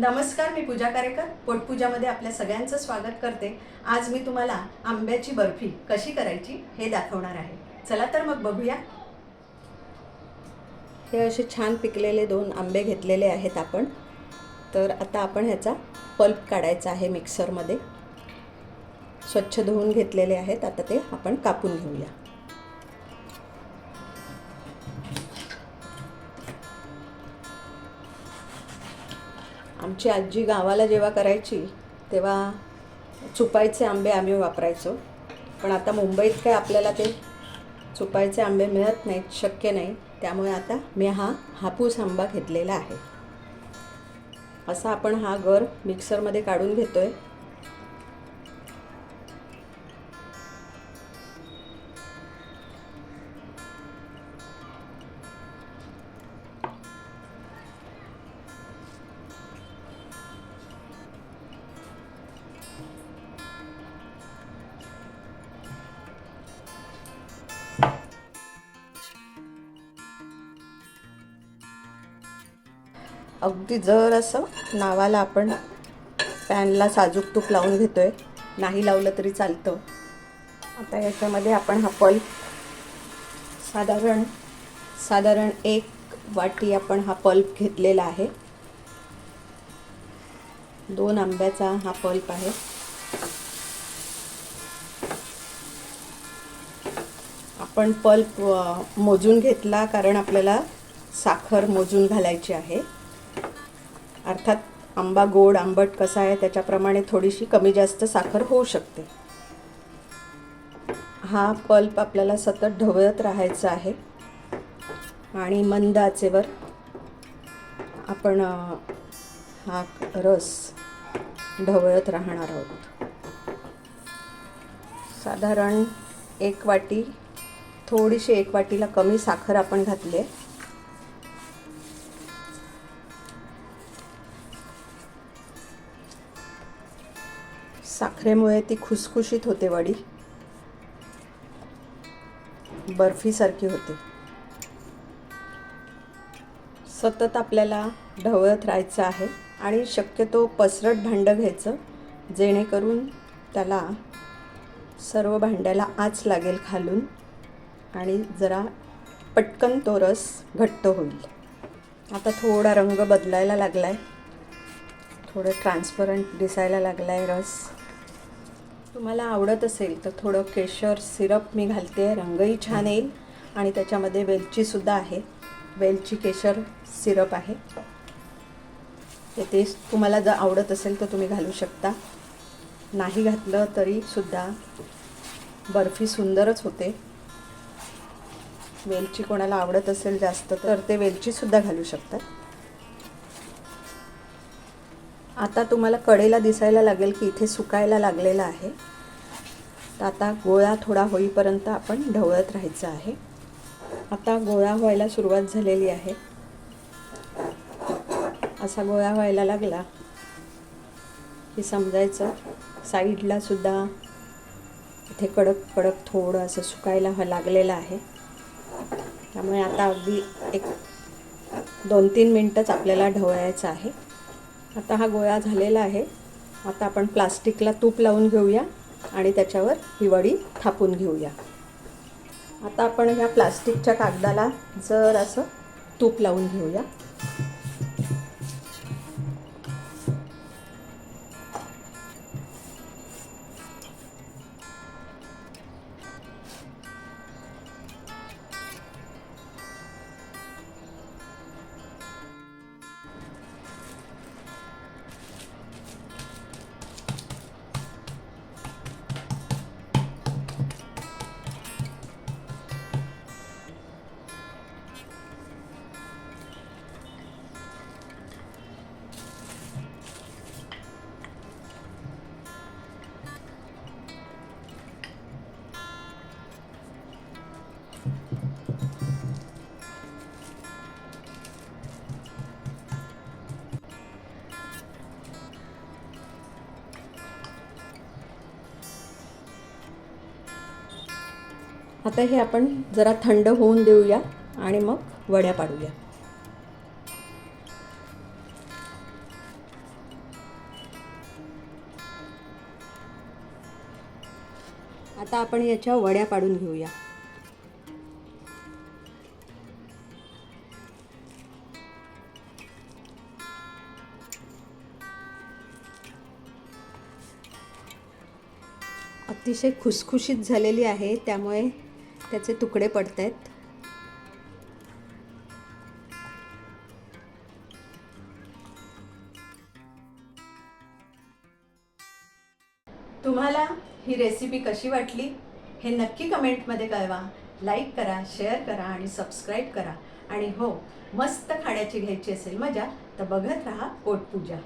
नमस्कार, मी पूजा कारेकर पोटपूजामध्ये आपल्या सगळ्यांचं स्वागत करते। आज मी तुम्हाला आंब्याची बर्फी कशी करायची हे दाखवणार आहे। चला तर मग बघूया। हे असे छान पिकलेले 2 आंबे घेतलेले आहेत आपण। तर आता आपण ह्याचा पल्प काढायचा आहे मिक्सरमध्ये। स्वच्छ धुवून घेतलेले आहेत, आता ते आपण कापून घेऊया। आमची आजी गावाला जेव्हा करायची तेव्हा चुपायचे आंबे आम्ही वापरायचो, पण आता मुंबईत काय आपल्याला ते चुपायचे आंबे मिळत नाहीत, शक्य नाही। त्यामुळे आता मी हा हापूस आंबा घेतलेला आहे। असा आपण हा गर मिक्सरमध्ये काढून घेतोय। अगदी जर असं नावाला आपण पॅनला साजूक तूप लावून घेतोय, नाही लावलं तरी चालतं। आता याच्यामध्ये आपण हा पल्प साधारण 1 वाटी आपण हा पल्प घेतलेला आहे। 2 आंब्याचा हा पल्प आहे। आपण पल्प मोजून घेतला कारण आपल्याला साखर मोजून घालायची आहे। अर्थात आंबा गोड आंबट कसा आहे त्याच्याप्रमाणे थोडीशी कमी जास्त साखर होऊ शकते। हा पल्प आपल्याला सतत ढवळत राहायचा आहे आणि मंद आचेवर आपण हा रस ढवळत राहणार आहोत। साधारण 1 वाटी, थोडीशी 1 वाटीला कमी साखर आपण घातली आहे। साखरेमुळे ती खुसखुशीत होते, वडी बर्फीसारखी होते। सतत आपल्याला ढवळत राहायचं आहे आणि शक्यतो पसरट भांडं घ्यायचं, जेणेकरून त्याला सर्व भांड्याला आच लागेल खालून आणि जरा पटकन तो रस घट्ट होईल। आता थोडा रंग बदलायला लागलाय, थोडं ट्रान्सपरंट दिसायला लागलाय रस। तुम्हाला आवडत असेल तर थोडं केशर सिरप मी घालते, रंगही छान येईल आणि त्याच्यामध्ये वेलची सुद्धा आहे। वेलची केशर सिरप आहे ते तुम्हाला जर आवडत असेल तर तुम्ही घालू शकता, नाही घातलं तरी सुद्धा बर्फी सुंदरच होते। वेलची कोणाला आवडत असेल जास्त तर ते वेलची सुद्धा घालू शकतात। आता तुम्हाला कडेला दिसायला लागेल की इथे सुकायला लागलेला आहे। तर आता गोळा थोडा होईपर्यंत आपण ढवळत राहायचं आहे। आता गोळा व्हायला सुरुवात झालेली आहे। असा गोळा व्हायला लागला की समजायचं साईडला सुद्धा इथे कडक कडक थोडं असं सुकायला लागलेलं आहे। त्यामुळे आता अगदी 2-3 मिनिटच आपल्याला ढवळायचं आहे। आता हा गोळा झालेला आहे। आता आपण प्लास्टिकला तूप लावून घेऊया आणि त्याच्यावर ही वडी थापून घेऊया। आता आपण ह्या प्लास्टिकच्या कागदाला जर असं तूप लावून घेऊया। आता हे आपण जरा थंड होऊन देऊया आणि मग वड्या पाडूया। आता आपण याच्या वड्या पाडून घेऊया. अतिशय खुसखुशीत झालेली आहे, त्यामुळे त्याचे तुकडे पडत आहेत. तुम्हाला ही रेसिपी कशी वाटली हे नक्की कमेंटमध्ये कळवा. लाईक करा, शेअर करा आणि सबस्क्राईब करा. आणि हो, मस्त खाण्याची घ्यायची असेल मजा तर बघत राहा पोटपूजा.